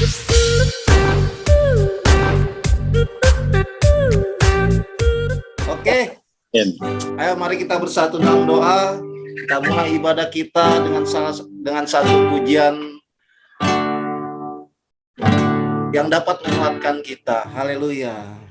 Oke, ayo mari kita bersatu dalam doa. Kita mulai ibadah kita dengan satu pujian yang dapat menguatkan kita. Haleluya.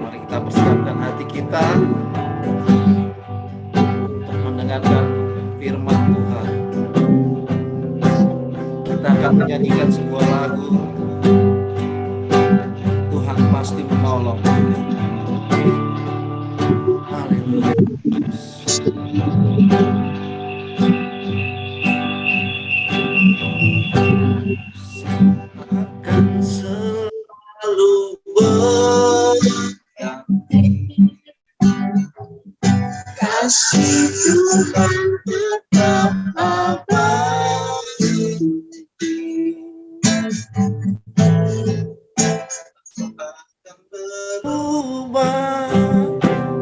Mari kita persiapkan hati kita untuk mendengarkan firman Tuhan. Kita akan menyanyikan sebuah lagu, Tuhan pasti menolong. Haleluya. Akan selalu kasih Tuhan tetap abadi, akan berubah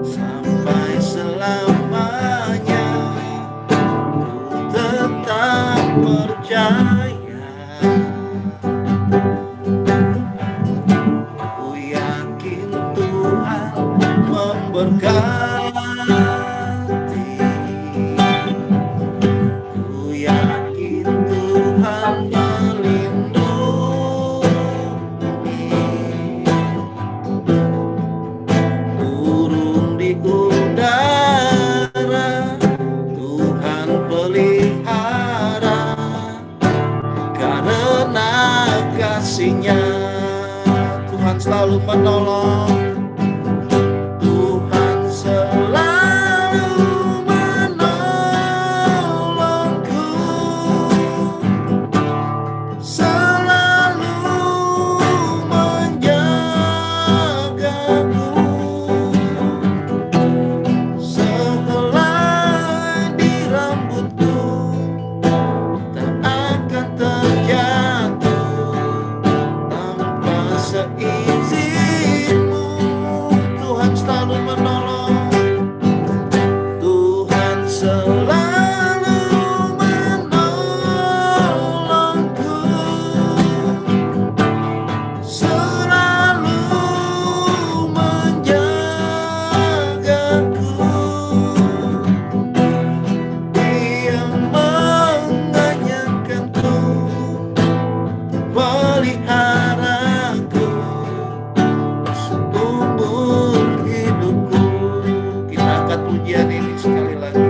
sampai selamanya. Ku tetap percaya, ku yakin Tuhan memberkati. Ku yakin Tuhan melindungi. kasih-Nya, Tuhan selalu menolong. Tuhan selalu menolongku, selalu menjagaku. Sehelai di rambutku tak akan terjatuh tanpa seizinmu. Tuhan selalu menolong. Tuhan selalu menolongku, selalu menjagaku. Dia mengenyangkanku, peliharaku seumur hidupku. Kita angkat pujian ini sekali lagi.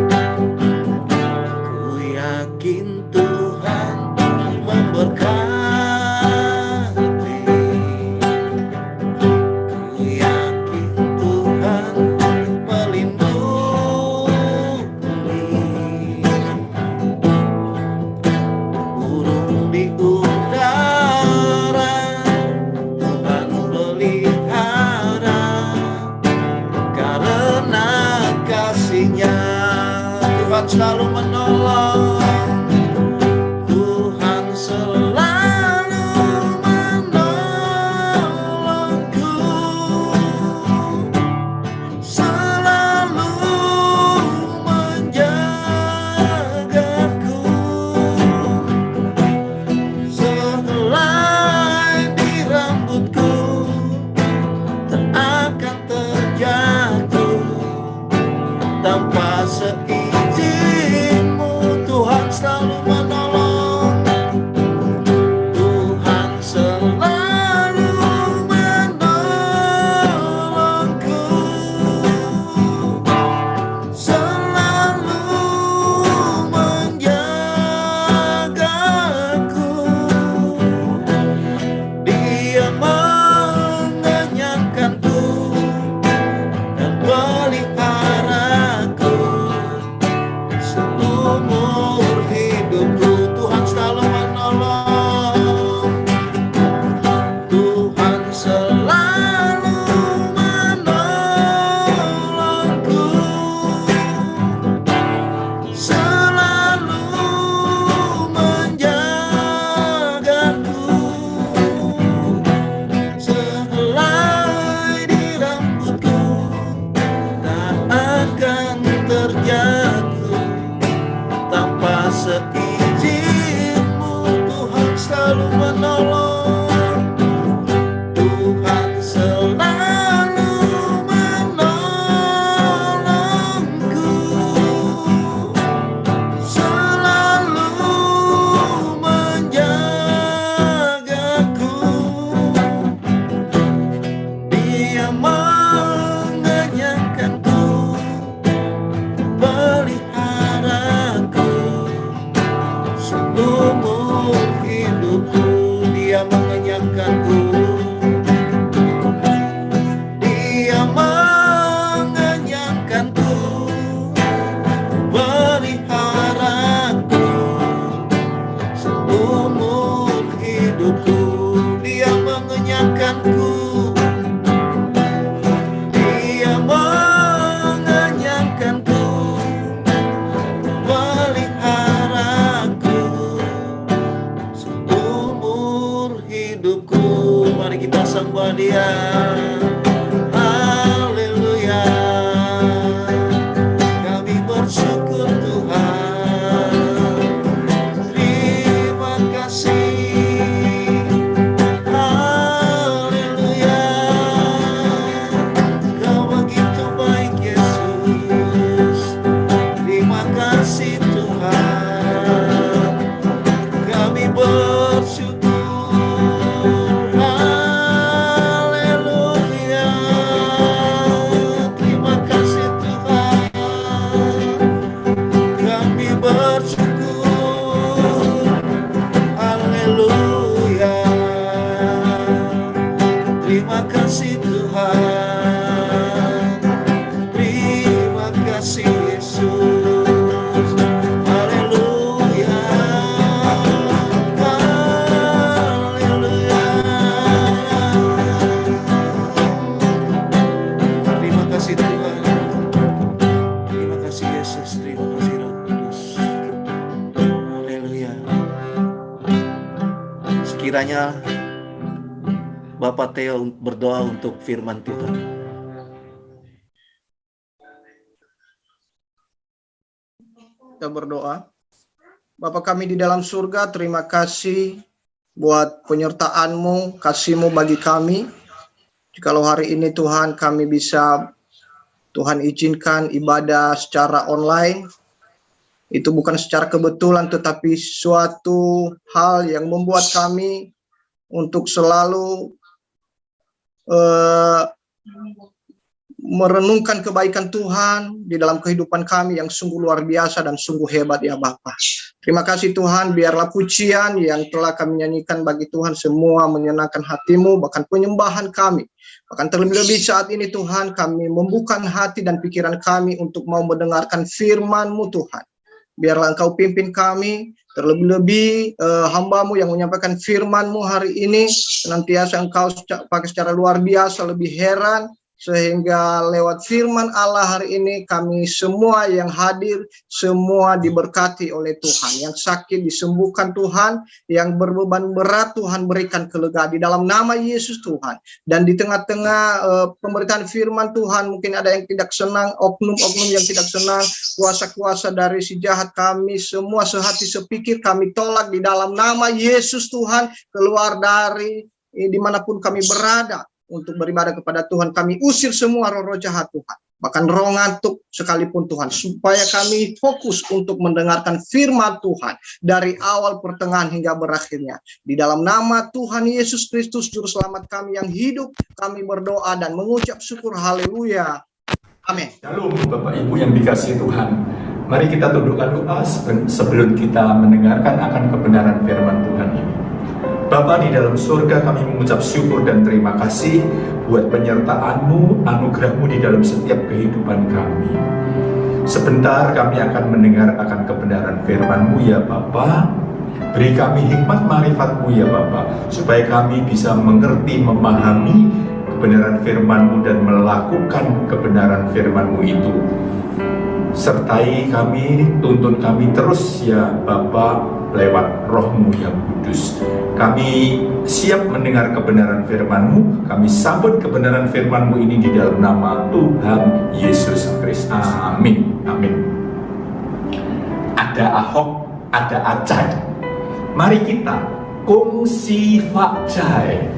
Ku yakin Tuhan memberkati. Ku yakin Tuhan melindungi. Burung di udara Tuhan pelihara, karena kasih-Nya Tuhan selalu menolong. Tuhan selalu menolongku, selalu menjagaku. Sehelai di rambutku tak akan terjatuh tanpa seizinmu. Tuhan selalu menolong. Tuhan selalu menolongku, selalu menjagaku. Dia mengenyangkanku dan peliharaku seumur hidupku. Tuhan selalu menolong. Tuhan selalu menolongku, selalu menjagaku. Sehelai di rambutku tak akan terjatuh tanpa seizinmu. Tuhan selalu menolong. Tuhan selalu menolongku, selalu menjagaku. Dia mengenyangkanku, peliharaku seumur hidupku. Dia mengenyangkanku, Dia mengenyangkanku, peliharaku seumur hidupku. Dia mengenyangkanku, Dia mengenyangkanku, peliharaku seumur hidupku. Mari kita sembah Dia. Haleluya. Kami bersyukur Tuhan. Terima kasih. Haleluya. Kau begitu baik Yesus. Terima kasih Tuhan. Kami bersyukur. Haleluya. Terima kasih Tuhan. Kami bersyukur. Haleluya. Kiranya Bapak Theo berdoa untuk firman Tuhan. Kita berdoa. Bapa kami di dalam surga, terima kasih buat penyertaan-Mu, kasih-Mu bagi kami. Jikalau hari ini Tuhan kami bisa, Tuhan izinkan ibadah secara online, itu bukan secara kebetulan tetapi suatu hal yang membuat kami untuk selalu merenungkan kebaikan Tuhan di dalam kehidupan kami yang sungguh luar biasa dan sungguh hebat ya Bapa. Terima kasih Tuhan, biarlah pujian yang telah kami nyanyikan bagi Tuhan semua menyenangkan hati-Mu, bahkan penyembahan kami. Bahkan terlebih-lebih saat ini Tuhan, kami membuka hati dan pikiran kami untuk mau mendengarkan firman-Mu Tuhan. Biarlah Engkau pimpin kami, terlebih-lebih hamba-Mu yang menyampaikan firman-Mu hari ini, senantiasa Engkau pakai secara luar biasa, lebih heran, sehingga lewat firman Allah hari ini kami semua yang hadir, semua diberkati oleh Tuhan. Yang sakit disembuhkan Tuhan, yang berbeban berat Tuhan berikan kelegaan di dalam nama Yesus Tuhan. Dan di tengah-tengah pemberitaan firman Tuhan, mungkin ada yang tidak senang, oknum-oknum yang tidak senang, kuasa-kuasa dari si jahat, kami semua sehati sepikir kami tolak di dalam nama Yesus Tuhan, keluar dari dimanapun kami berada untuk beribadah kepada Tuhan. Kami usir semua roh-roh jahat Tuhan, bahkan roh ngantuk sekalipun Tuhan, supaya kami fokus untuk mendengarkan firman Tuhan dari awal, pertengahan hingga berakhirnya. Di dalam nama Tuhan Yesus Kristus Juru Selamat kami yang hidup, kami berdoa dan mengucap syukur. Haleluya. Amin. Shalom Bapak Ibu yang dikasihi Tuhan. Mari kita tundukkan doa sebelum kita mendengarkan akan kebenaran firman Tuhan ini. Bapa di dalam surga, kami mengucap syukur dan terima kasih buat penyertaan-Mu, anugerah-Mu di dalam setiap kehidupan kami. Sebentar kami akan mendengar akan kebenaran firman-Mu ya Bapa. Beri kami hikmat marifat-Mu ya Bapa, supaya kami bisa mengerti, memahami kebenaran firman-Mu dan melakukan kebenaran firman-Mu itu. Sertai kami, tuntun kami terus ya Bapa, lewat Roh-Mu yang kudus. Kami siap mendengar kebenaran firman-Mu. Kami sambut kebenaran firman-Mu ini di dalam nama Tuhan Yesus Kristus. Amin. Amin. Ada Ahok, ada Acai. Mari kita kongsi fakjai.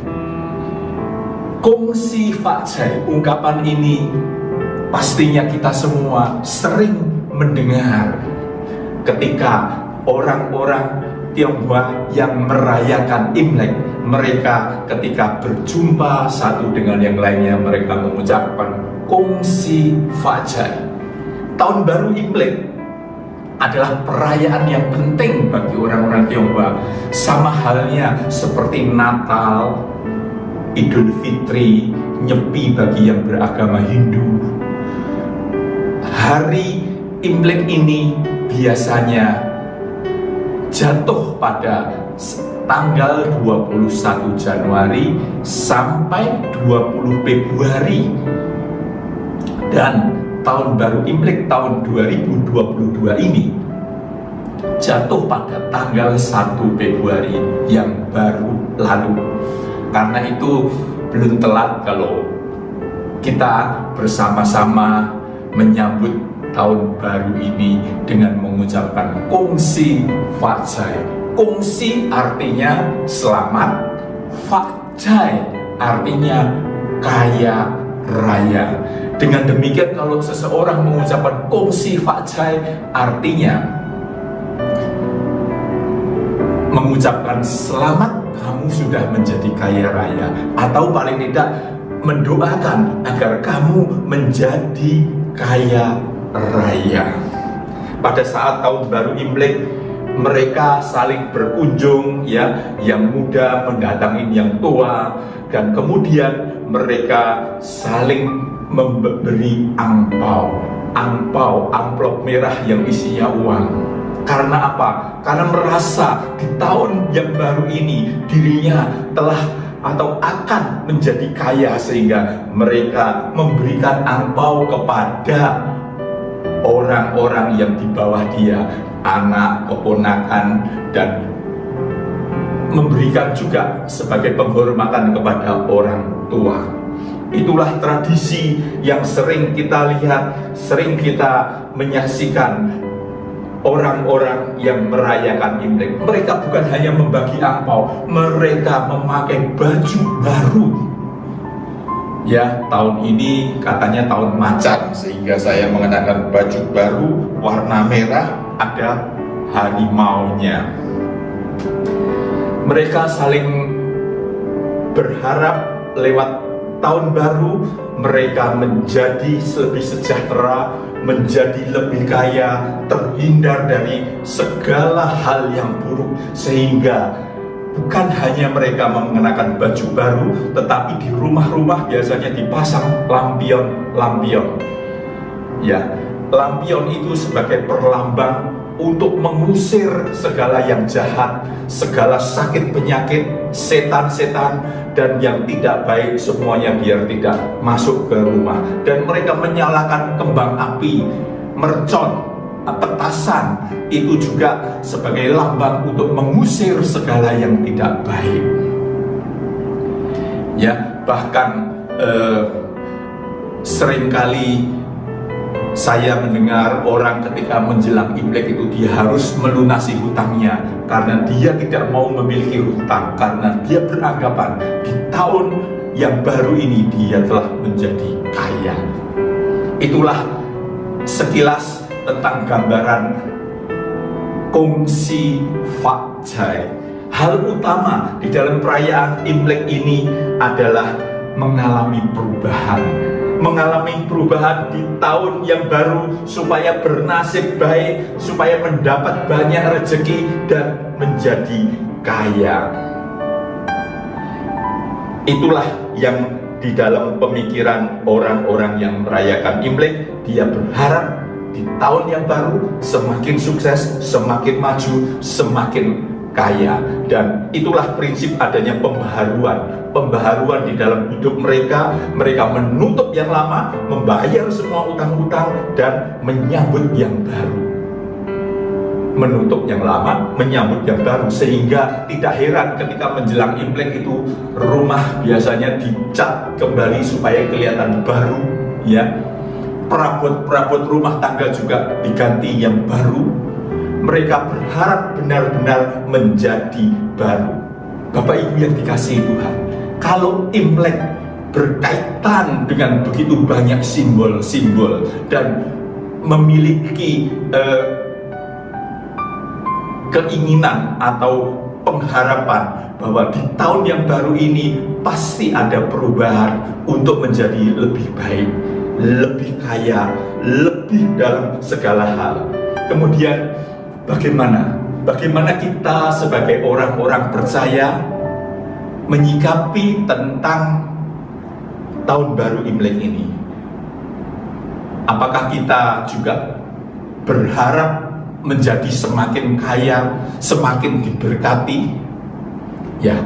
Kongsi fakjai. Ungkapan ini pastinya kita semua sering mendengar ketika orang-orang Tionghoa yang merayakan Imlek. Mereka ketika berjumpa satu dengan yang lainnya, mereka mengucapkan kongsi fakjai. Tahun baru Imlek adalah perayaan yang penting bagi orang-orang Tionghoa, sama halnya seperti Natal, Idul Fitri, Nyepi bagi yang beragama Hindu. Hari Imlek ini biasanya jatuh pada tanggal 21 Januari sampai 20 Februari. Dan tahun baru Imlek tahun 2022 ini jatuh pada tanggal 1 Februari yang baru lalu. Karena itu belum telat kalau kita bersama-sama menyambut tahun baru ini dengan mengucapkan kongsi fakjai. Kongsi artinya selamat, fakjai artinya kaya raya. Dengan demikian kalau seseorang mengucapkan kongsi fakjai artinya mengucapkan selamat, kamu sudah menjadi kaya raya, atau paling tidak mendoakan agar kamu menjadi kaya raya. Pada saat tahun baru Imlek, mereka saling berkunjung ya, yang muda mendatangi yang tua, dan kemudian mereka saling memberi amplop merah yang isinya uang. Karena apa? Karena merasa di tahun yang baru ini dirinya telah atau akan menjadi kaya, sehingga mereka memberikan angpau kepada orang-orang yang di bawah dia, anak, keponakan, dan memberikan juga sebagai penghormatan kepada orang tua. Itulah tradisi yang sering kita lihat, sering kita menyaksikan orang-orang yang merayakan Imlek. Mereka bukan hanya membagi angpau, mereka memakai baju baru. Ya, tahun ini katanya tahun macan, sehingga saya mengenakan baju baru warna merah, ada harimaunya. Mereka saling berharap lewat tahun baru mereka menjadi lebih sejahtera, menjadi lebih kaya, terhindar dari segala hal yang buruk, sehingga bukan hanya mereka mengenakan baju baru, tetapi di rumah-rumah biasanya dipasang lampion. Ya, lampion itu sebagai perlambang untuk mengusir segala yang jahat, segala sakit penyakit, setan-setan, dan yang tidak baik semuanya biar tidak masuk ke rumah. Dan mereka menyalakan kembang api, mercon, petasan, itu juga sebagai lambang untuk mengusir segala yang tidak baik. Ya, bahkan seringkali saya mendengar orang ketika menjelang Imlek itu dia harus melunasi hutangnya karena dia tidak mau memiliki hutang, karena dia beranggapan di tahun yang baru ini dia telah menjadi kaya. Itulah sekilas tentang gambaran kongsi fakjai. Hal utama di dalam perayaan Imlek ini adalah mengalami perubahan di tahun yang baru, supaya bernasib baik, supaya mendapat banyak rezeki dan menjadi kaya. Itulah yang di dalam pemikiran orang-orang yang merayakan Imlek. Dia berharap di tahun yang baru semakin sukses, semakin maju, semakin kaya. Dan itulah prinsip adanya pembaharuan di dalam hidup mereka. Mereka menutup yang lama, membayar semua utang-utang, dan menyambut yang baru. Menutup yang lama, menyambut yang baru, sehingga tidak heran ketika menjelang Imlek itu rumah biasanya dicat kembali supaya kelihatan baru, ya. Perabot-perabot rumah tangga juga diganti yang baru. Mereka berharap benar-benar menjadi baru. Bapak Ibu yang dikasihi Tuhan, kalau Imlek berkaitan dengan begitu banyak simbol-simbol dan memiliki keinginan atau pengharapan bahwa di tahun yang baru ini pasti ada perubahan untuk menjadi lebih baik, lebih kaya, lebih dalam segala hal. Kemudian bagaimana kita sebagai orang-orang percaya menyikapi tentang tahun baru Imlek ini? Apakah kita juga berharap menjadi semakin kaya, semakin diberkati? Ya,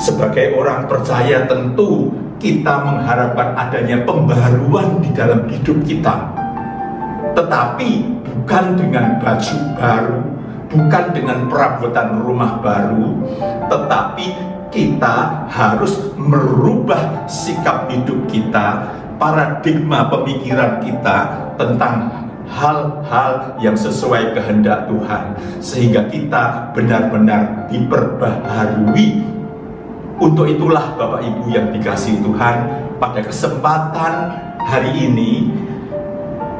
sebagai orang percaya tentu kita mengharapkan adanya pembaharuan di dalam hidup kita, tetapi bukan dengan baju baru, bukan dengan perabotan rumah baru, tetapi kita harus merubah sikap hidup kita, paradigma pemikiran kita tentang hal-hal yang sesuai kehendak Tuhan, sehingga kita benar-benar diperbaharui. Untuk itulah Bapak Ibu yang dikasihi Tuhan, pada kesempatan hari ini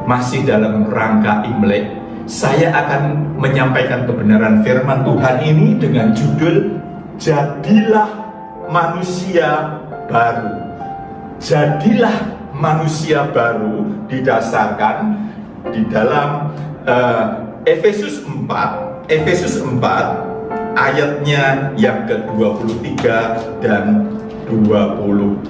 masih dalam rangka Imlek, saya akan menyampaikan kebenaran firman Tuhan ini dengan judul Jadilah Manusia Baru. Jadilah manusia baru didasarkan di dalam Efesus 4 ayatnya yang ke-23 dan 24.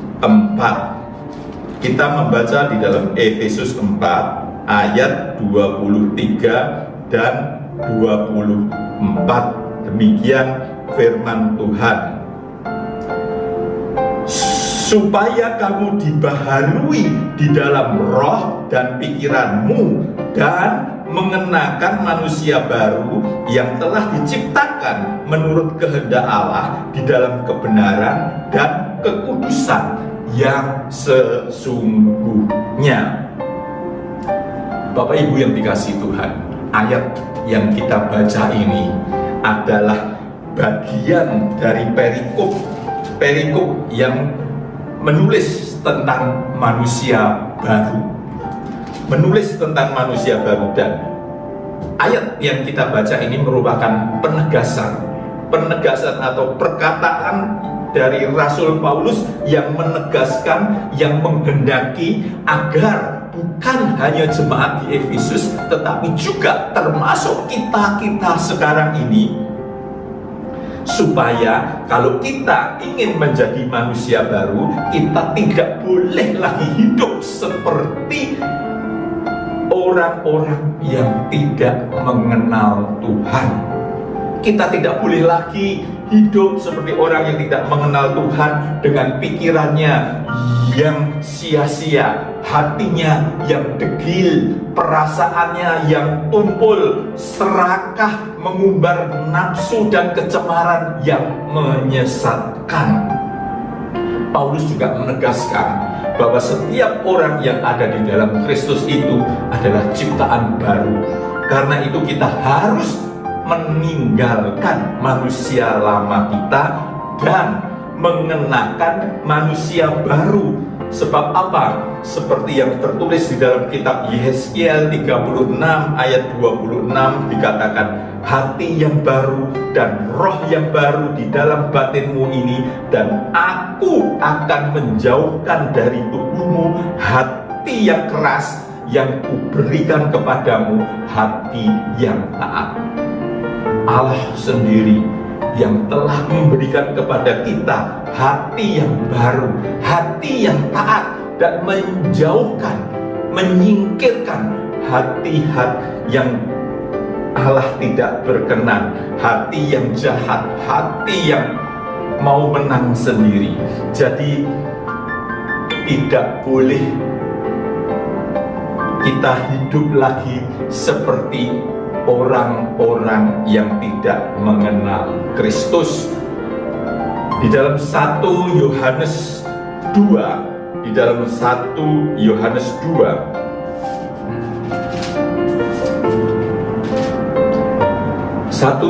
Kita membaca di dalam Efesus 4 ayat 23 dan 24. Demikian firman Tuhan. Supaya kamu dibaharui di dalam roh dan pikiranmu, dan mengenakan manusia baru yang telah diciptakan diarahkan menurut kehendak Allah di dalam kebenaran dan kekudusan yang sesungguhnya. Bapak Ibu yang dikasihi Tuhan, ayat yang kita baca ini adalah bagian dari perikop yang menulis tentang manusia baru. Menulis tentang manusia baru, dan ayat yang kita baca ini merupakan penegasan atau perkataan dari Rasul Paulus yang menegaskan, yang menghendaki agar bukan hanya jemaat di Efesus, tetapi juga termasuk kita sekarang ini, supaya kalau kita ingin menjadi manusia baru, kita tidak boleh lagi hidup seperti orang-orang yang tidak mengenal Tuhan. Kita tidak boleh lagi hidup seperti orang yang tidak mengenal Tuhan, dengan pikirannya yang sia-sia, hatinya yang degil, perasaannya yang tumpul, serakah, mengumbar nafsu dan kecemaran yang menyesatkan. Paulus juga menegaskan bahwa setiap orang yang ada di dalam Kristus itu adalah ciptaan baru. Karena itu kita harus meninggalkan manusia lama kita dan mengenakan manusia baru. Sebab apa? Seperti yang tertulis di dalam kitab Yesaya 36 ayat 26 dikatakan, hati yang baru dan roh yang baru di dalam batinmu ini, dan aku akan menjauhkan dari tubuhmu hati yang keras, yang kuberikan kepadamu hati yang taat. Allah sendiri yang telah memberikan kepada kita hati yang baru, hati yang taat, dan menjauhkan, menyingkirkan hati-hati yang Allah tidak berkenan, hati yang jahat, hati yang mau menang sendiri. Jadi tidak boleh kita hidup lagi seperti orang-orang yang tidak mengenal Kristus. Di dalam 1 Yohanes 2, 1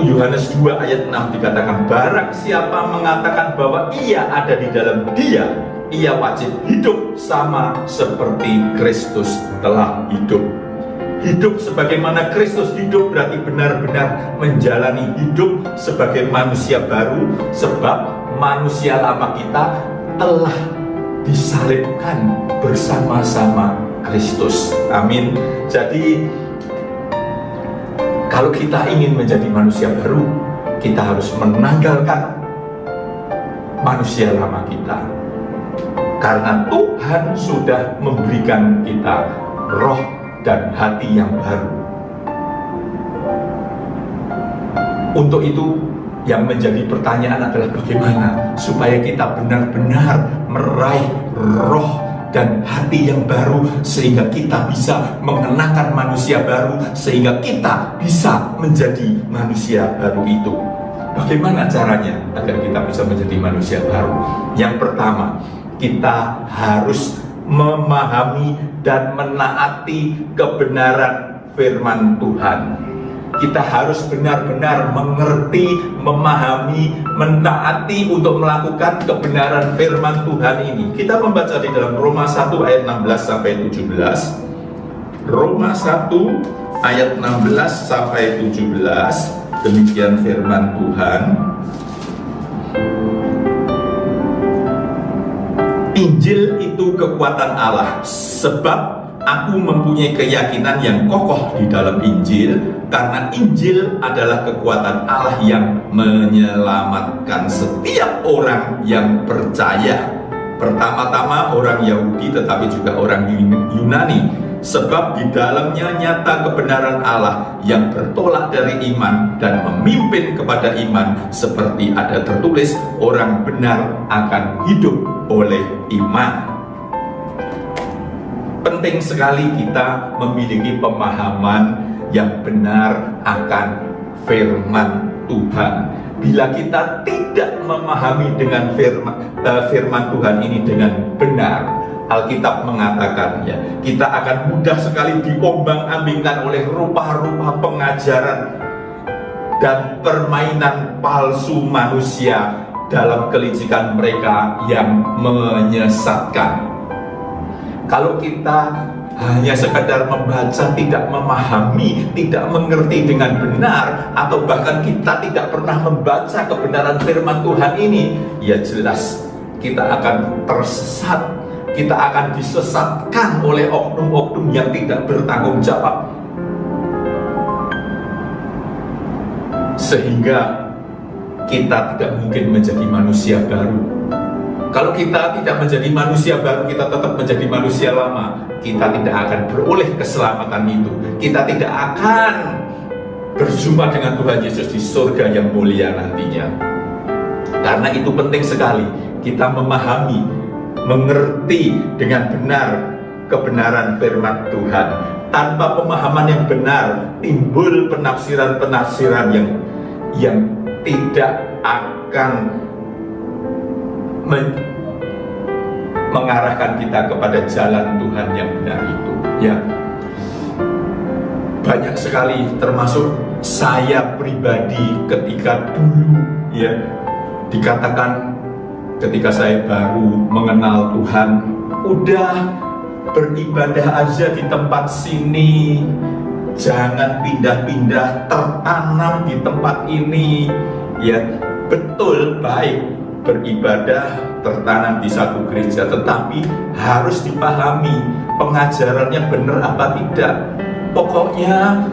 Yohanes 2 ayat 6 dikatakan, barang siapa mengatakan bahwa ia ada di dalam Dia, ia wajib hidup sama seperti Kristus telah hidup. Hidup sebagaimana Kristus hidup berarti benar-benar menjalani hidup sebagai manusia baru, sebab manusia lama kita telah disalibkan bersama-sama Kristus. Amin. Jadi kalau kita ingin menjadi manusia baru, kita harus menanggalkan manusia lama kita, karena Tuhan sudah memberikan kita roh dan hati yang baru. Untuk itu, yang menjadi pertanyaan adalah bagaimana supaya kita benar-benar meraih roh dan hati yang baru, sehingga kita bisa mengenakan manusia baru, sehingga kita bisa menjadi manusia baru itu. Bagaimana caranya agar kita bisa menjadi manusia baru? Yang pertama, kita harus memahami dan menaati kebenaran firman Tuhan. Kita harus benar-benar mengerti, memahami, menaati untuk melakukan kebenaran firman Tuhan ini. Kita membaca di dalam Roma 1 ayat 16 sampai 17. Roma 1 ayat 16 sampai 17. Demikian firman Tuhan. Injil itu kekuatan Allah, sebab aku mempunyai keyakinan yang kokoh di dalam Injil, karena Injil adalah kekuatan Allah yang menyelamatkan setiap orang yang percaya. Pertama-tama orang Yahudi, tetapi juga orang Yunani, sebab di dalamnya nyata kebenaran Allah yang bertolak dari iman dan memimpin kepada iman, seperti ada tertulis, orang benar akan hidup oleh iman. Penting sekali kita memiliki pemahaman yang benar akan firman Tuhan. Bila kita tidak memahami dengan firman Tuhan ini dengan benar, Alkitab mengatakan ya, kita akan mudah sekali diombang-ambingkan oleh rupa-rupa pengajaran dan permainan palsu manusia dalam kelicikan mereka yang menyesatkan. Kalau kita hanya sekadar membaca, tidak memahami, tidak mengerti dengan benar, atau bahkan kita tidak pernah membaca kebenaran firman Tuhan ini, ya jelas kita akan tersesat, kita akan disesatkan oleh oknum-oknum yang tidak bertanggung jawab. Sehingga kita tidak mungkin menjadi manusia baru. Kalau kita tidak menjadi manusia baru, kita tetap menjadi manusia lama, kita tidak akan beroleh keselamatan itu. Kita tidak akan berjumpa dengan Tuhan Yesus di surga yang mulia nantinya. Karena itu penting sekali kita memahami, mengerti dengan benar kebenaran firman Tuhan. Tanpa pemahaman yang benar, timbul penafsiran-penafsiran yang tidak akan mengarahkan kita kepada jalan Tuhan yang benar itu. Ya, banyak sekali, termasuk saya pribadi, ketika dulu ya dikatakan ketika saya baru mengenal Tuhan, udah beribadah aja di tempat sini, jangan pindah-pindah, tertanam di tempat ini. Ya, betul, baik beribadah tertanam di satu gereja, tetapi harus dipahami pengajarannya benar apa tidak. Pokoknya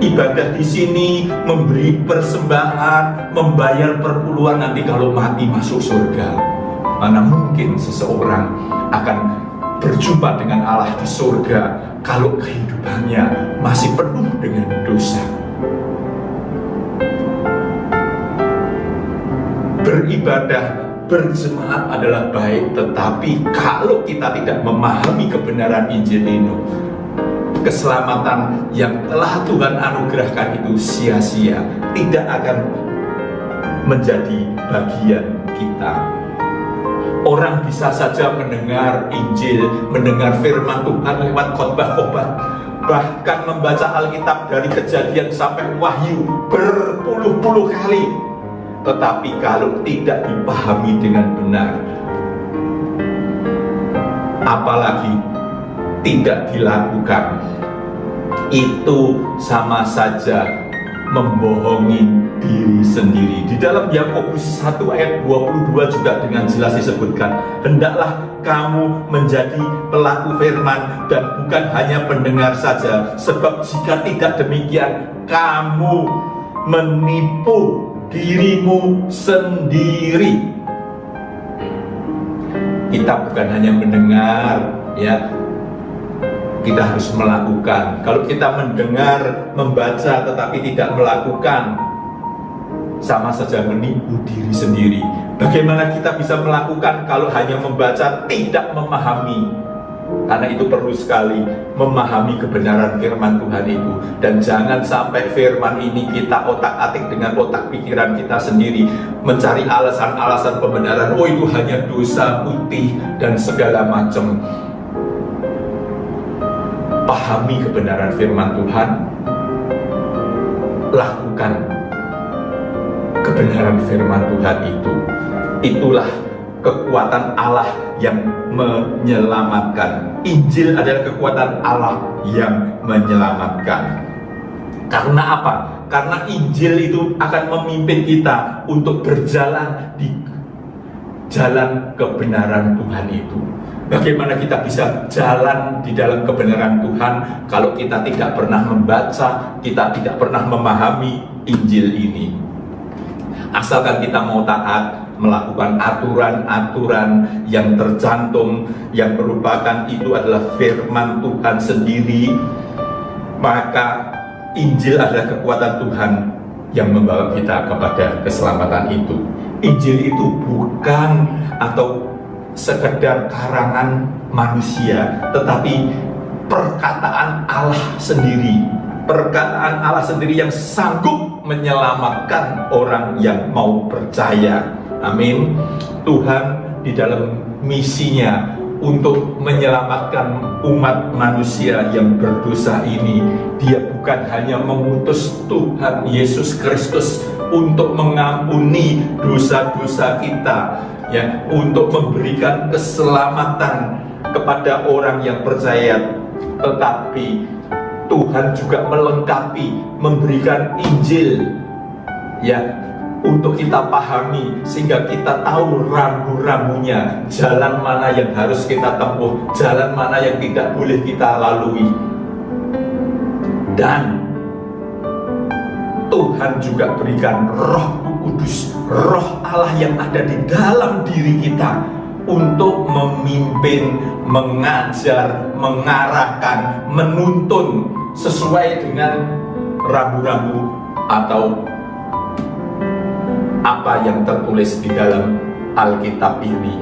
ibadah di sini, memberi persembahan, membayar perpuluhan, nanti kalau mati masuk surga. Mana mungkin seseorang akan berjumpa dengan Allah di surga kalau kehidupannya masih penuh dengan dosa. Beribadah berjemaat adalah baik, tetapi kalau kita tidak memahami kebenaran Injil ini, keselamatan yang telah Tuhan anugerahkan itu sia-sia, tidak akan menjadi bagian kita. Orang bisa saja mendengar Injil, mendengar firman Tuhan lewat khotbah-khotbah, bahkan membaca Alkitab dari Kejadian sampai Wahyu berpuluh-puluh kali, tetapi kalau tidak dipahami dengan benar, apalagi tidak dilakukan, itu sama saja membohongi diri sendiri. Di dalam Yakobus 1 ayat 22 juga dengan jelas disebutkan, hendaklah kamu menjadi pelaku firman dan bukan hanya pendengar saja, sebab jika tidak demikian kamu menipu dirimu sendiri. Kita bukan hanya mendengar, ya, kita harus melakukan. Kalau kita mendengar, membaca tetapi tidak melakukan, sama saja menipu diri sendiri. Bagaimana kita bisa melakukan kalau hanya membaca, tidak memahami? Karena itu perlu sekali memahami kebenaran firman Tuhan itu. Dan jangan sampai firman ini kita otak-atik dengan otak pikiran kita sendiri, mencari alasan-alasan pembenaran. Oh, itu hanya dosa putih dan segala macam. Pahami kebenaran firman Tuhan, lakukan kebenaran firman Tuhan itu. Itulah kekuatan Allah yang menyelamatkan. Injil adalah kekuatan Allah yang menyelamatkan. Karena apa? Karena Injil itu akan memimpin kita untuk berjalan di jalan kebenaran Tuhan itu. Bagaimana kita bisa jalan di dalam kebenaran Tuhan kalau kita tidak pernah membaca, kita tidak pernah memahami Injil ini? Asalkan kita mau taat, melakukan aturan-aturan yang tercantum, yang merupakan itu adalah firman Tuhan sendiri, maka Injil adalah kekuatan Tuhan yang membawa kita kepada keselamatan itu. Injil itu bukan atau sekedar karangan manusia, tetapi perkataan Allah sendiri. Perkataan Allah sendiri yang sanggup menyelamatkan orang yang mau percaya. Amin. Tuhan di dalam misinya untuk menyelamatkan umat manusia yang berdosa ini, Dia bukan hanya mengutus Tuhan Yesus Kristus untuk mengampuni dosa-dosa kita, ya, untuk memberikan keselamatan kepada orang yang percaya, tetapi Tuhan juga melengkapi, memberikan Injil, ya, untuk kita pahami, sehingga kita tahu rambu-rambunya, jalan mana yang harus kita tempuh, jalan mana yang tidak boleh kita lalui. Dan Tuhan juga berikan Roh Kudus, Roh Allah yang ada di dalam diri kita, untuk memimpin, mengajar, mengarahkan, menuntun sesuai dengan rambu-rambu atau apa yang tertulis di dalam Alkitab ini.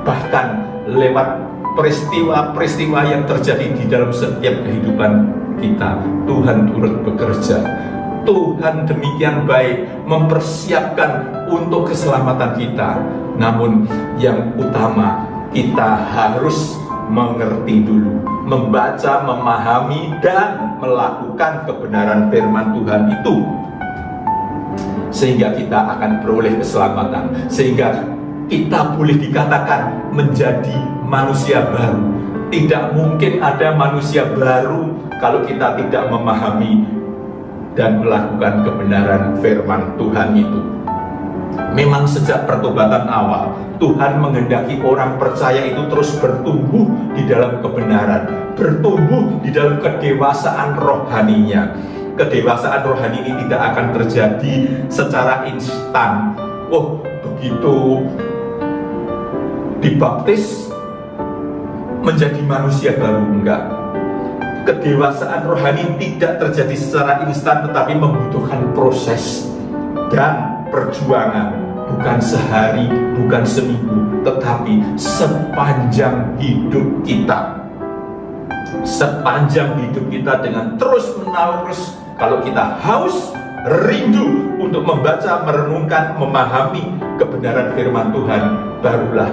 Bahkan lewat peristiwa-peristiwa yang terjadi di dalam setiap kehidupan kita, Tuhan turut bekerja. Tuhan demikian baik mempersiapkan untuk keselamatan kita. Namun yang utama, kita harus mengerti dulu, membaca, memahami, dan melakukan kebenaran firman Tuhan itu, sehingga kita akan beroleh keselamatan, sehingga kita boleh dikatakan menjadi manusia baru. Tidak mungkin ada manusia baru kalau kita tidak memahami dan melakukan kebenaran firman Tuhan itu. Memang sejak pertobatan awal, Tuhan menghendaki orang percaya itu terus bertumbuh di dalam kebenaran, bertumbuh di dalam kedewasaan rohaninya. Kedewasaan rohani ini tidak akan terjadi secara instan. Oh, begitu dibaptis menjadi manusia baru, enggak. Kedewasaan rohani tidak terjadi secara instan, tetapi membutuhkan proses dan perjuangan. Bukan sehari, bukan seminggu, tetapi sepanjang hidup kita. Sepanjang hidup kita, dengan terus menerus, kalau kita haus, rindu untuk membaca, merenungkan, memahami kebenaran firman Tuhan, barulah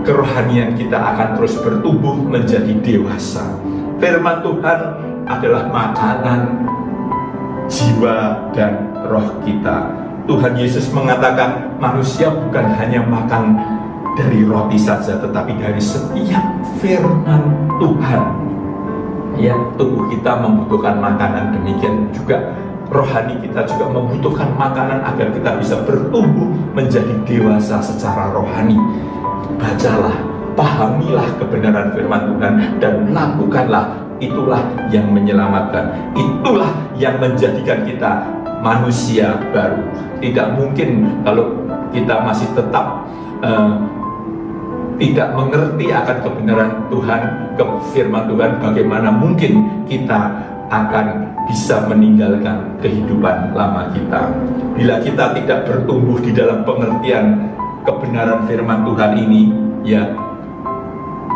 kerohanian kita akan terus bertumbuh menjadi dewasa. Firman Tuhan adalah makanan jiwa dan roh kita. Tuhan Yesus mengatakan manusia bukan hanya makan dari roti saja, tetapi dari setiap firman Tuhan. Ya, tubuh kita membutuhkan makanan, demikian juga rohani kita juga membutuhkan makanan agar kita bisa bertumbuh menjadi dewasa secara rohani. Bacalah, pahamilah kebenaran firman Tuhan, dan lakukanlah. Itulah yang menyelamatkan, itulah yang menjadikan kita manusia baru. Tidak mungkin kalau kita masih tetap tidak mengerti akan kebenaran Tuhan, ke firman Tuhan, bagaimana mungkin kita akan bisa meninggalkan kehidupan lama kita. Bila kita tidak bertumbuh di dalam pengertian kebenaran firman Tuhan ini, ya,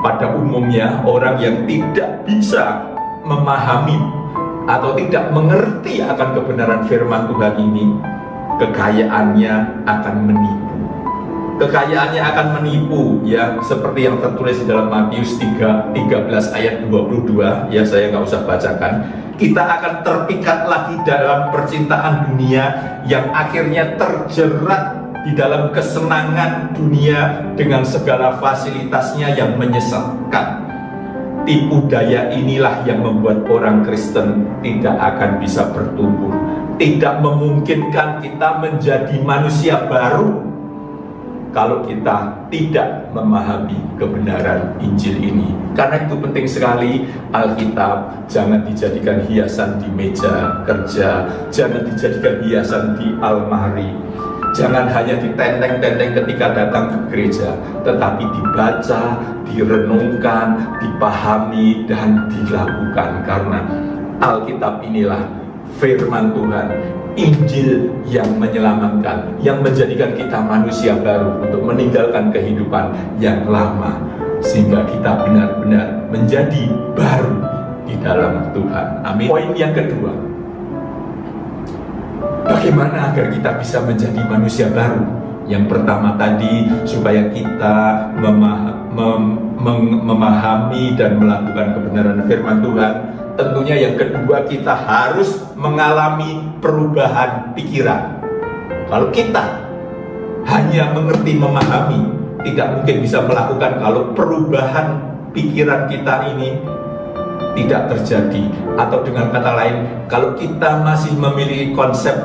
pada umumnya orang yang tidak bisa memahami atau tidak mengerti akan kebenaran firman Tuhan ini, kekayaannya akan menipu. Kekayaannya akan menipu, ya, seperti yang tertulis di dalam Matius 13 ayat 22, ya, saya nggak usah bacakan. Kita akan terpikat lagi dalam percintaan dunia yang akhirnya terjerat di dalam kesenangan dunia dengan segala fasilitasnya yang menyesatkan. Tipu daya inilah yang membuat orang Kristen tidak akan bisa bertumbuh, tidak memungkinkan kita menjadi manusia baru kalau kita tidak memahami kebenaran Injil ini. Karena itu penting sekali Alkitab jangan dijadikan hiasan di meja kerja, jangan dijadikan hiasan di almari, jangan hanya ditenteng-tenteng ketika datang ke gereja, tetapi dibaca, direnungkan, dipahami, dan dilakukan. Karena Alkitab inilah firman Tuhan, Injil yang menyelamatkan, yang menjadikan kita manusia baru untuk meninggalkan kehidupan yang lama, sehingga kita benar-benar menjadi baru di dalam Tuhan. Amin. Poin yang kedua, Bagaimana agar kita bisa menjadi manusia baru? Yang pertama tadi, supaya kita memahami dan melakukan kebenaran firman Tuhan. Tentunya yang kedua, kita harus mengalami perubahan pikiran. Kalau kita hanya mengerti, memahami, tidak mungkin bisa melakukan kalau perubahan pikiran kita ini tidak terjadi. Atau dengan kata lain, kalau kita masih memiliki konsep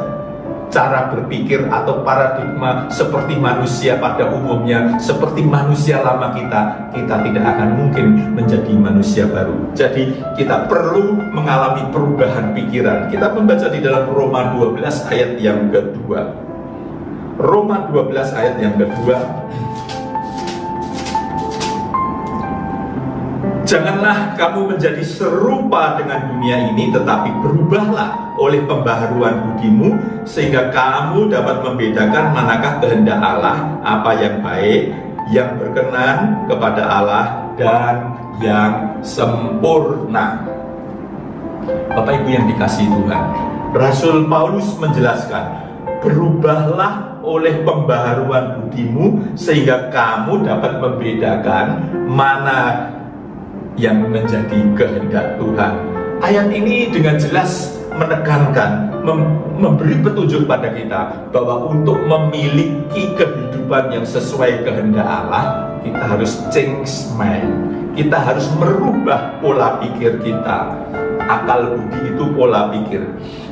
cara berpikir atau paradigma seperti manusia pada umumnya, seperti manusia lama kita tidak akan mungkin menjadi manusia baru. Jadi kita perlu mengalami perubahan pikiran. Kita membaca di dalam Roma 12 ayat yang kedua. Roma 12 ayat yang kedua. Janganlah kamu menjadi serupa dengan dunia ini, tetapi berubahlah oleh pembaharuan budimu, sehingga kamu dapat membedakan manakah kehendak Allah, apa yang baik, yang berkenan kepada Allah, dan yang sempurna. Bapak Ibu yang dikasihi Tuhan, Rasul Paulus menjelaskan, berubahlah oleh pembaharuan budimu, sehingga kamu dapat membedakan mana yang menjadi kehendak Tuhan. Ayat ini dengan jelas menekankan, memberi petunjuk pada kita bahwa untuk memiliki kehidupan yang sesuai kehendak Allah, kita harus change mind. Kita harus merubah pola pikir kita. Akal budi itu pola pikir.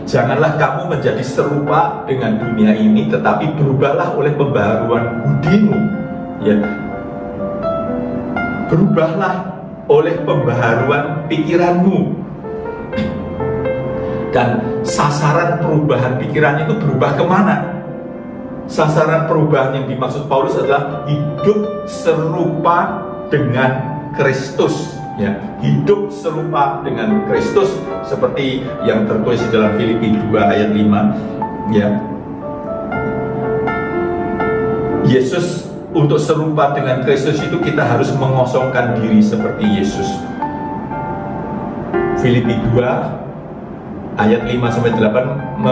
Janganlah kamu menjadi serupa dengan dunia ini, tetapi berubahlah oleh pembaharuan budimu. Ya, berubahlah oleh pembaharuan pikiranmu. Dan sasaran perubahan pikiran itu berubah kemana? Sasaran perubahan yang dimaksud Paulus adalah hidup serupa dengan Kristus. Ya, hidup serupa dengan Kristus, seperti yang tertulis di dalam Filipi 2 ayat 5. Ya, Yesus, untuk serupa dengan Kristus itu kita harus mengosongkan diri seperti Yesus. Filipi 2 ayat 5-8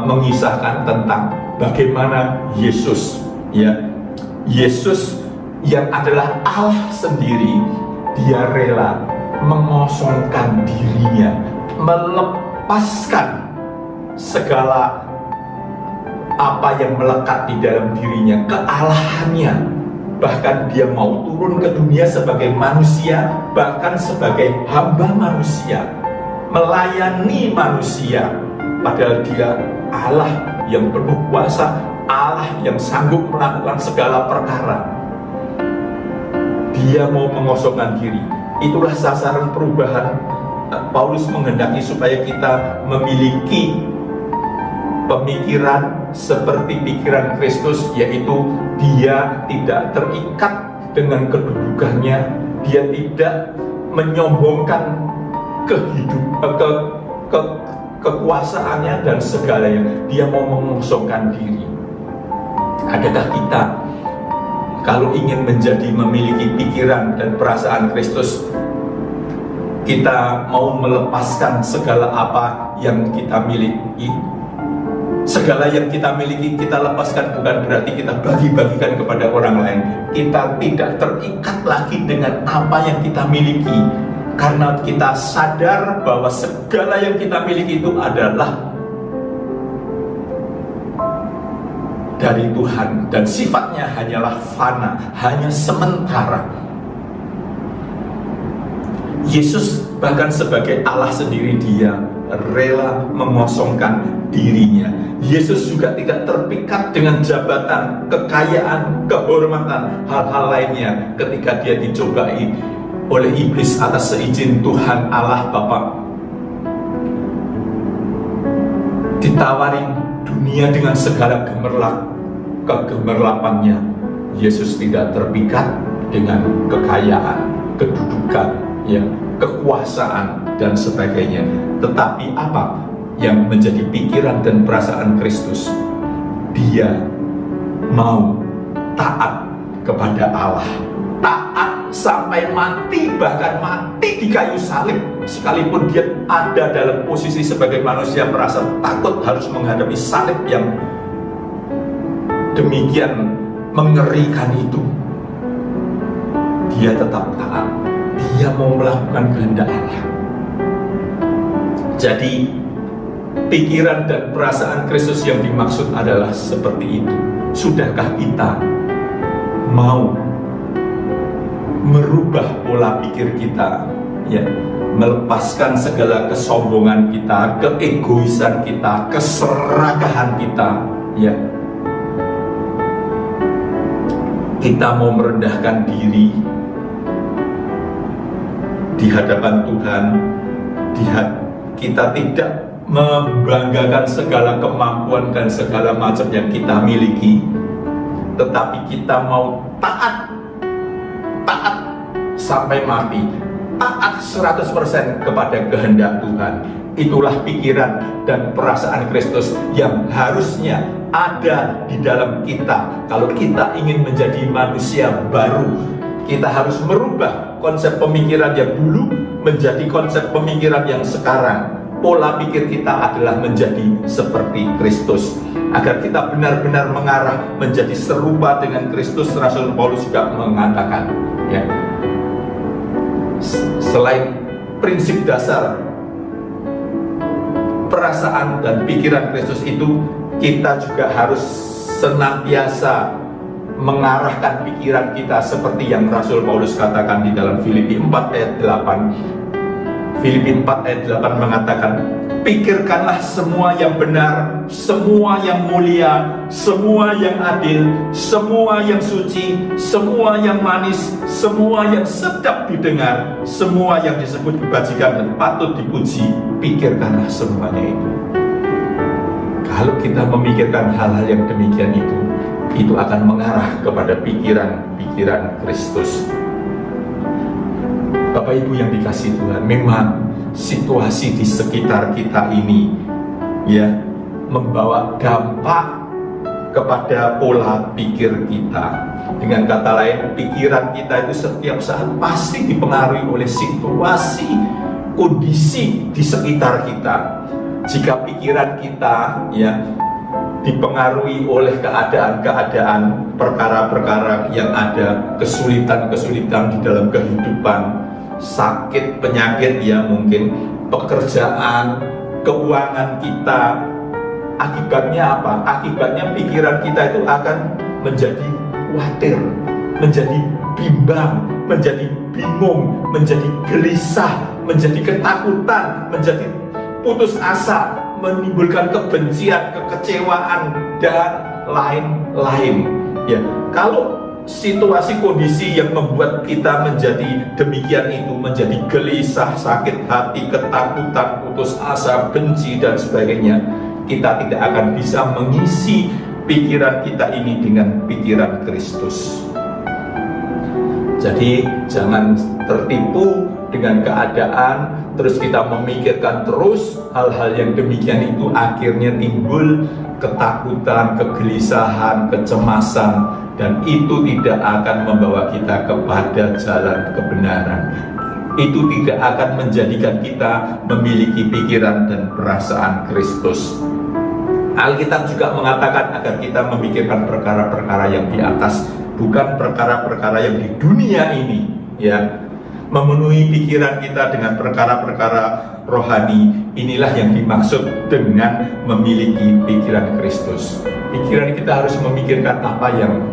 mengisahkan tentang bagaimana Yesus, ya, Yesus yang adalah Allah sendiri, dia rela mengosongkan dirinya, melepaskan segala apa yang melekat di dalam dirinya, kealahannya. Bahkan dia mau turun ke dunia sebagai manusia, bahkan sebagai hamba manusia, melayani manusia. Padahal dia Allah yang penuh kuasa, Allah yang sanggup melakukan segala perkara. Dia mau mengosongkan diri. Itulah sasaran perubahan. Paulus menghendaki supaya kita memiliki pemikiran seperti pikiran Kristus, yaitu dia tidak terikat dengan kedudukannya, dia tidak menyombongkan kekuasaannya dan segalanya. Dia mau mengosongkan diri. Adakah kita, kalau ingin memiliki pikiran dan perasaan Kristus, kita mau melepaskan segala apa yang kita miliki? Segala yang kita miliki kita lepaskan, bukan berarti kita bagi-bagikan kepada orang lain. Kita tidak terikat lagi dengan apa yang kita miliki, karena kita sadar bahwa segala yang kita miliki itu adalah dari Tuhan, dan sifatnya hanyalah fana, hanya sementara. Yesus bahkan sebagai Allah sendiri, dia rela mengosongkan dirinya. Yesus juga tidak terpikat dengan jabatan, kekayaan, kehormatan, hal-hal lainnya ketika dia dicobai oleh iblis atas seizin Tuhan Allah Bapa. Ditawari dunia dengan segala kegemerlapannya, Yesus tidak terpikat dengan kekayaan, kedudukan, ya, kekuasaan dan sebagainya. Tetapi apa yang menjadi pikiran dan perasaan Kristus? Dia mau taat kepada Allah, taat sampai mati, bahkan mati di kayu salib. sekalipun dia ada dalam posisi sebagai manusia merasa takut harus menghadapi salib yang demikian mengerikan itu, dia tetap taat. Dia mau melakukan kehendak Allah. Jadi pikiran dan perasaan Kristus yang dimaksud adalah seperti itu. Sudahkah kita mau merubah pola pikir kita, ya, melepaskan segala kesombongan kita, keegoisan kita, keserakahan kita, ya. Kita mau merendahkan diri di hadapan Tuhan, kita tidak membanggakan segala kemampuan dan segala macam yang kita miliki, tetapi kita mau taat sampai mati, taat 100% kepada kehendak Tuhan. Itulah pikiran dan perasaan Kristus yang harusnya ada di dalam kita. Kalau kita ingin menjadi manusia baru, kita harus merubah konsep pemikiran yang dulu menjadi konsep pemikiran yang sekarang. Pola pikir kita adalah menjadi seperti Kristus. Agar kita benar-benar mengarah menjadi serupa dengan Kristus, Rasul Paulus juga mengatakan, ya, selain prinsip dasar perasaan dan pikiran Kristus itu, kita juga harus senantiasa mengarahkan pikiran kita seperti yang Rasul Paulus katakan di dalam Filipi 4 ayat 8. Filipi 4 ayat 8 mengatakan, pikirkanlah semua yang benar, semua yang mulia, semua yang adil, semua yang suci, semua yang manis, semua yang sedap didengar, semua yang disebut kebajikan dan patut dipuji, pikirkanlah semuanya itu. Kalau kita memikirkan hal-hal yang demikian itu akan mengarah kepada pikiran-pikiran Kristus. Bapak Ibu yang dikasihi Tuhan, memang situasi di sekitar kita ini, ya, membawa dampak kepada pola pikir kita. Dengan kata lain, pikiran kita itu setiap saat pasti dipengaruhi oleh situasi, kondisi di sekitar kita. Jika pikiran kita, ya, dipengaruhi oleh keadaan-keadaan, perkara-perkara yang ada, kesulitan-kesulitan di dalam kehidupan, sakit, penyakit, ya mungkin, pekerjaan, keuangan kita, akibatnya apa? Akibatnya pikiran kita itu akan menjadi khawatir, menjadi bimbang, menjadi bingung, menjadi gelisah, menjadi ketakutan, menjadi putus asa, menimbulkan kebencian, kekecewaan, dan lain-lain. Ya, kalau situasi kondisi yang membuat kita menjadi demikian itu, menjadi gelisah, sakit hati, ketakutan, putus asa, benci, dan sebagainya, kita tidak akan bisa mengisi pikiran kita ini dengan pikiran Kristus. Jadi jangan tertipu dengan keadaan, terus kita memikirkan terus hal-hal yang demikian itu, akhirnya timbul ketakutan, kegelisahan, kecemasan, dan itu tidak akan membawa kita kepada jalan kebenaran. Itu tidak akan menjadikan kita memiliki pikiran dan perasaan Kristus. Alkitab juga mengatakan agar kita memikirkan perkara-perkara yang di atas, bukan perkara-perkara yang di dunia ini, ya. Memenuhi pikiran kita dengan perkara-perkara rohani, inilah yang dimaksud dengan memiliki pikiran Kristus. Pikiran kita harus memikirkan apa yang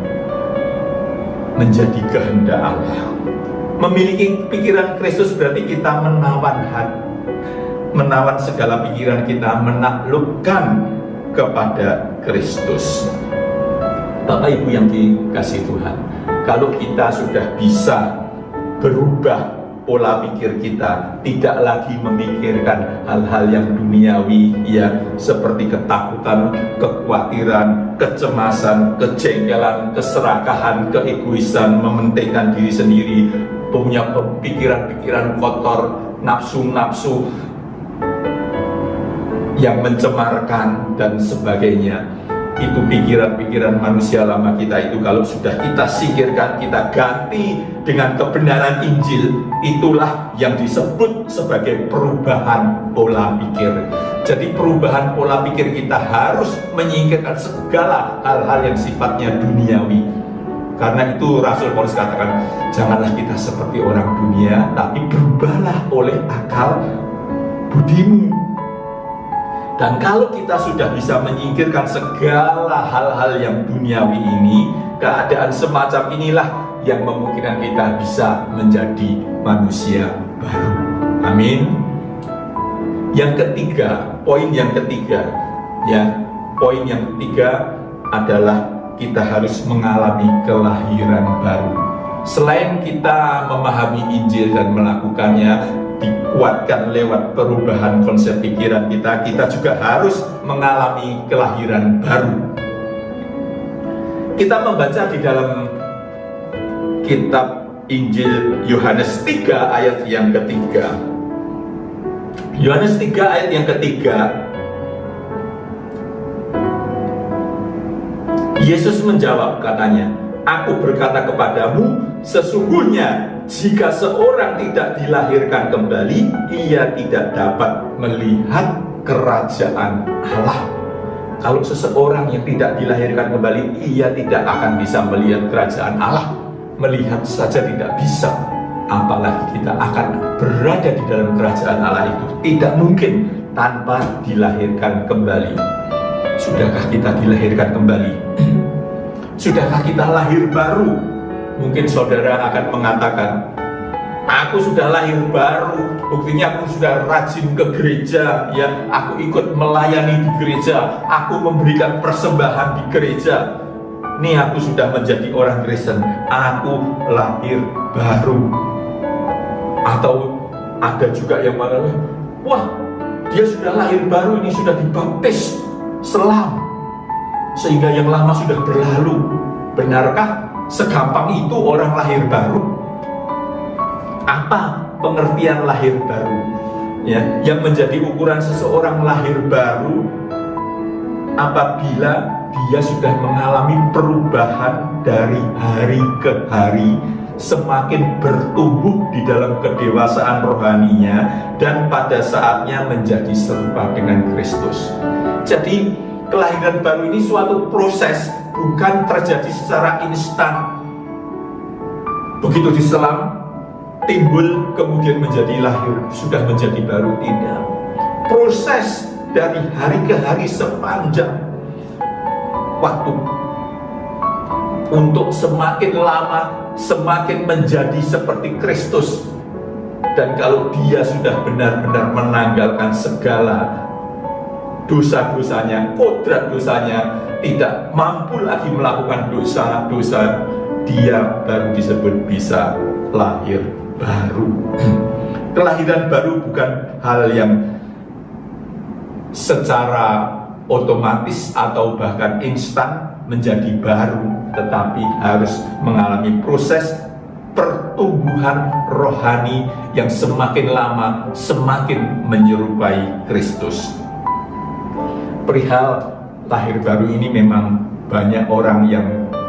menjadi kehendak Allah. Memiliki pikiran Kristus berarti kita menawan segala pikiran kita, menaklukkan kepada Kristus. Bapak Ibu yang dikasihi Tuhan, kalau kita sudah bisa berubah pola pikir kita, tidak lagi memikirkan hal-hal yang duniawi, ya, seperti ketakutan, kekhawatiran, kecemasan, kejengkelan, keserakahan, keegoisan, mementingkan diri sendiri, punya pikiran-pikiran kotor, nafsu-nafsu yang mencemarkan dan sebagainya. itu pikiran-pikiran manusia lama kita itu kalau sudah kita singkirkan, kita ganti dengan kebenaran Injil, itulah yang disebut sebagai perubahan pola pikir. Jadi perubahan pola pikir kita harus menyingkirkan segala hal-hal yang sifatnya duniawi. Karena itu Rasul Paulus katakan, janganlah kita seperti orang dunia, tapi berubahlah oleh akal budimu. Dan kalau kita sudah bisa menyingkirkan segala hal-hal yang duniawi ini, keadaan semacam inilah yang memungkinkan kita bisa menjadi manusia baru. Amin. Yang ketiga, poin yang ketiga adalah kita harus mengalami kelahiran baru. Selain kita memahami Injil dan melakukannya, dikuatkan lewat perubahan konsep pikiran kita, kita juga harus mengalami kelahiran baru. Kita membaca di dalam kitab Injil Yohanes 3 ayat yang ketiga. Yohanes 3 ayat yang ketiga, Yesus menjawab, katanya, aku berkata kepadamu, sesungguhnya jika seorang tidak dilahirkan kembali, ia tidak dapat melihat kerajaan Allah. Kalau seseorang yang tidak dilahirkan kembali, ia tidak akan bisa melihat kerajaan Allah. Melihat saja tidak bisa, apalagi kita akan berada di dalam kerajaan Allah itu. Tidak mungkin tanpa dilahirkan kembali. Sudahkah kita dilahirkan kembali? Sudahkah kita lahir baru? Mungkin saudara akan mengatakan, aku sudah lahir baru, buktinya aku sudah rajin ke gereja, ya, aku ikut melayani di gereja, aku memberikan persembahan di gereja. Nih aku sudah menjadi orang Kristen, aku lahir baru. Atau ada juga yang mengatakan, wah, dia sudah lahir baru, ini sudah dibaptis selam, sehingga yang lama sudah berlalu. Benarkah segampang itu orang lahir baru? Apa pengertian lahir baru? Ya, yang menjadi ukuran seseorang lahir baru apabila dia sudah mengalami perubahan dari hari ke hari, semakin bertumbuh di dalam kedewasaan rohaninya, dan pada saatnya menjadi serupa dengan Kristus. Jadi kelahiran baru ini suatu proses, bukan terjadi secara instan. Begitu diselam, timbul, kemudian menjadi lahir, sudah menjadi baru. Tidak. Proses dari hari ke hari sepanjang waktu, untuk semakin lama semakin menjadi seperti Kristus. Dan kalau dia sudah benar-benar menanggalkan segala dosa-dosanya, kodrat dosanya, tidak mampu lagi melakukan dosa-dosa, dia baru disebut bisa lahir baru. Kelahiran baru bukan hal yang secara otomatis atau bahkan instan menjadi baru, tetapi harus mengalami proses pertumbuhan rohani yang semakin lama semakin menyerupai Kristus. Perihal lahir baru ini memang banyak orang yang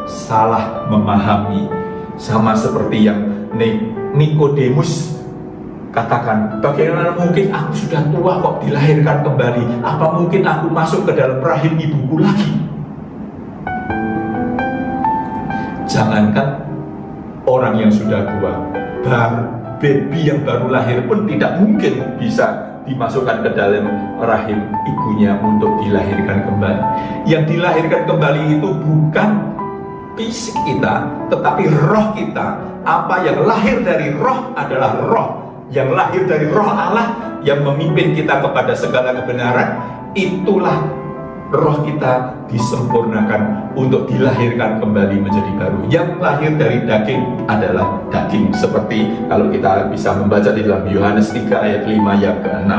salah memahami, sama seperti yang Nikodemus katakan, bagaimana mungkin aku sudah tua kok dilahirkan kembali? Apa mungkin aku masuk ke dalam rahim ibuku lagi? Jangankan orang yang sudah tua, baby yang baru lahir pun tidak mungkin bisa dimasukkan ke dalam rahim ibunya untuk dilahirkan kembali. Yang dilahirkan kembali itu bukan fisik kita, tetapi roh kita. Apa yang lahir dari roh adalah roh. Yang lahir dari roh Allah yang memimpin kita kepada segala kebenaran. Itulah roh kita disempurnakan untuk dilahirkan kembali menjadi baru. Yang lahir dari daging adalah daging, seperti kalau kita bisa membaca di dalam Yohanes 3 ayat 5 yang ke-6.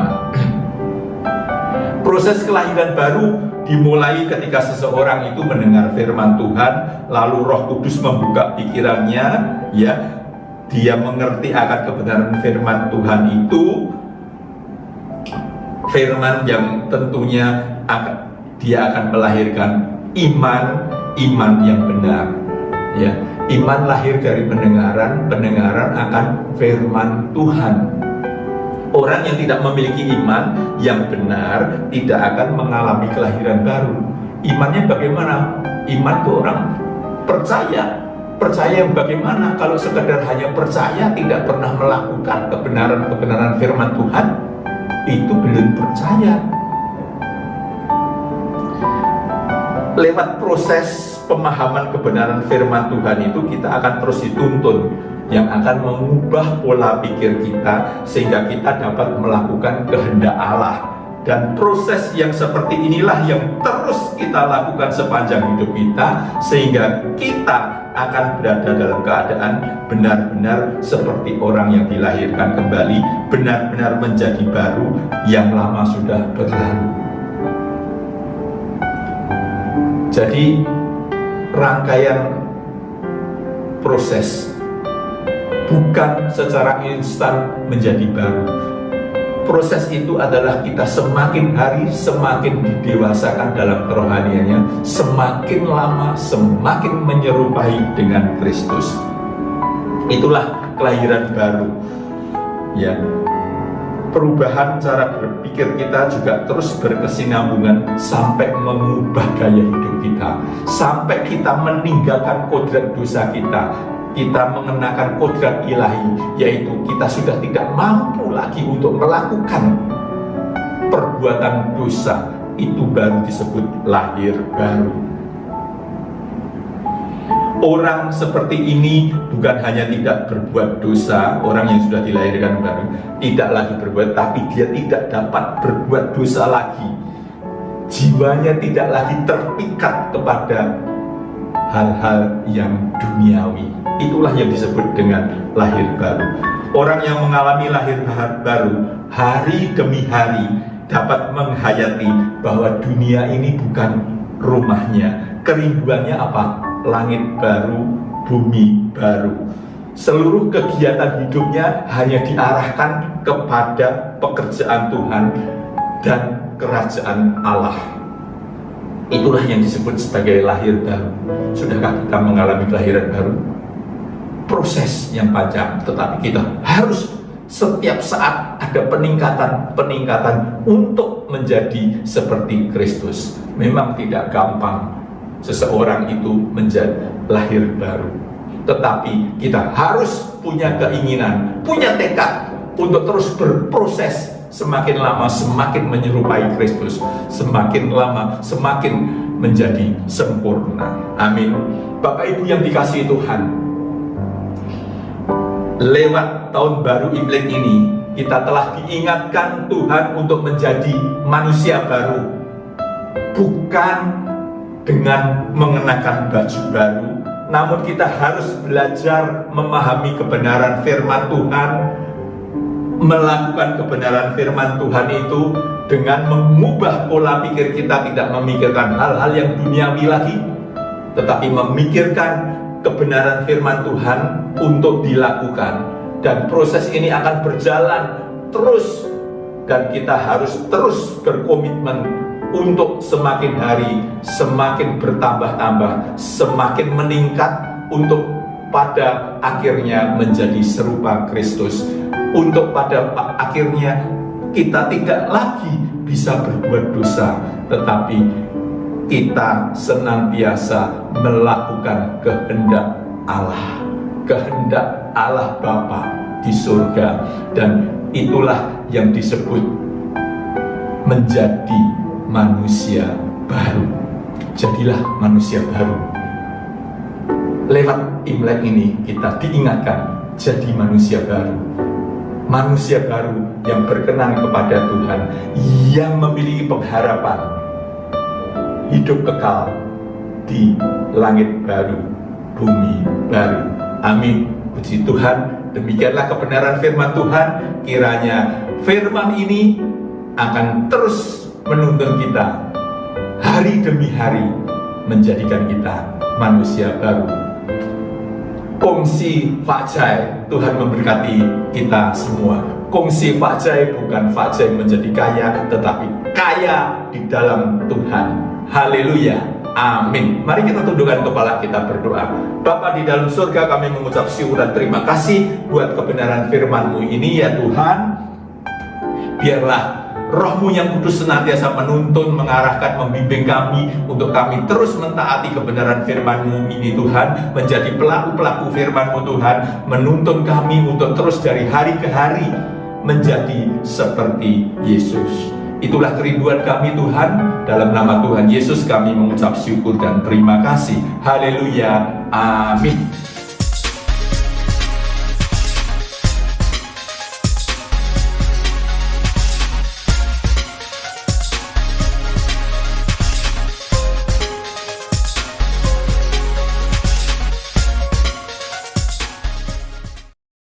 Proses kelahiran baru dimulai ketika seseorang itu mendengar firman Tuhan, lalu Roh Kudus membuka pikirannya, ya, dia mengerti akan kebenaran firman Tuhan itu, firman yang tentunya dia akan melahirkan iman yang benar. Ya, iman lahir dari pendengaran, pendengaran akan firman Tuhan. Orang yang tidak memiliki iman yang benar tidak akan mengalami kelahiran baru. Imannya bagaimana? Iman itu orang percaya. Percaya bagaimana? Kalau sekedar hanya percaya, tidak pernah melakukan kebenaran-kebenaran firman Tuhan, itu belum percaya. Lewat proses pemahaman kebenaran firman Tuhan itu kita akan terus dituntun, yang akan mengubah pola pikir kita sehingga kita dapat melakukan kehendak Allah. Dan proses yang seperti inilah yang terus kita lakukan sepanjang hidup kita, sehingga kita akan berada dalam keadaan benar-benar seperti orang yang dilahirkan kembali, benar-benar menjadi baru yang lama sudah berlalu. Jadi rangkaian proses, bukan secara instan menjadi baru. Proses itu adalah kita semakin hari semakin didewasakan dalam kerohaniannya, semakin lama semakin menyerupai dengan Kristus. Itulah kelahiran baru. Ya, perubahan cara berpikir kita juga terus berkesinambungan sampai mengubah gaya hidup kita, sampai kita meninggalkan kodrat dosa kita. Kita mengenakan kodrat ilahi, yaitu kita sudah tidak mampu lagi untuk melakukan perbuatan dosa. Itu baru disebut lahir baru. Orang seperti ini bukan hanya tidak berbuat dosa, orang yang sudah dilahirkan baru tidak lagi berbuat, tapi dia tidak dapat berbuat dosa lagi. Jiwanya tidak lagi terpikat kepada hal-hal yang duniawi. Itulah yang disebut dengan lahir baru. Orang yang mengalami lahir baru hari demi hari dapat menghayati bahwa dunia ini bukan rumahnya. Kerinduannya apa? Langit baru, bumi baru. Seluruh kegiatan hidupnya hanya diarahkan kepada pekerjaan Tuhan dan kerajaan Allah. Itulah yang disebut sebagai lahir baru. Sudahkah kita mengalami kelahiran baru? Proses yang panjang, tetapi kita harus setiap saat ada peningkatan untuk menjadi seperti Kristus. Memang tidak gampang seseorang itu menjadi lahir baru, tetapi kita harus punya keinginan, punya tekad untuk terus berproses. Semakin lama semakin menyerupai Kristus, semakin lama semakin menjadi sempurna. Amin. Bapak Ibu yang dikasihi Tuhan, lewat tahun baru Imlek ini kita telah diingatkan Tuhan untuk menjadi manusia baru, bukan dengan mengenakan baju baru, namun kita harus belajar memahami kebenaran firman Tuhan, melakukan kebenaran firman Tuhan itu dengan mengubah pola pikir kita, tidak memikirkan hal-hal yang duniawi lagi, tetapi memikirkan kebenaran firman Tuhan untuk dilakukan. Dan proses ini akan berjalan terus, dan kita harus terus berkomitmen untuk semakin hari semakin bertambah-tambah, semakin meningkat, untuk pada akhirnya menjadi serupa Kristus. Untuk pada akhirnya kita tidak lagi bisa berbuat dosa, tetapi kita senantiasa melakukan kehendak Allah Bapa di surga. Dan itulah yang disebut menjadi manusia baru. Jadilah manusia baru. Lewat Imlek ini kita diingatkan jadi manusia baru. Manusia baru yang berkenan kepada Tuhan, yang memiliki pengharapan hidup kekal di langit baru, bumi baru. Amin. Puji Tuhan. Demikianlah kebenaran firman Tuhan. Kiranya firman ini akan terus menuntun kita hari demi hari, menjadikan kita manusia baru. Kongsi Fajai, Tuhan memberkati kita semua. Kongsi Fajai bukan Fajai menjadi kaya, tetapi kaya di dalam Tuhan. Haleluya. Amin. Mari kita tundukkan kepala kita berdoa. Bapa di dalam surga, kami mengucap syukur dan terima kasih buat kebenaran firman-Mu ini ya Tuhan. Biarlah Roh-Mu yang kudus senantiasa menuntun, mengarahkan, membimbing kami untuk kami terus mentaati kebenaran firman-Mu ini Tuhan, menjadi pelaku-pelaku firman-Mu Tuhan, menuntun kami untuk terus dari hari ke hari menjadi seperti Yesus. Itulah kerinduan kami Tuhan. Dalam nama Tuhan Yesus kami mengucap syukur dan terima kasih. Haleluya. Amin.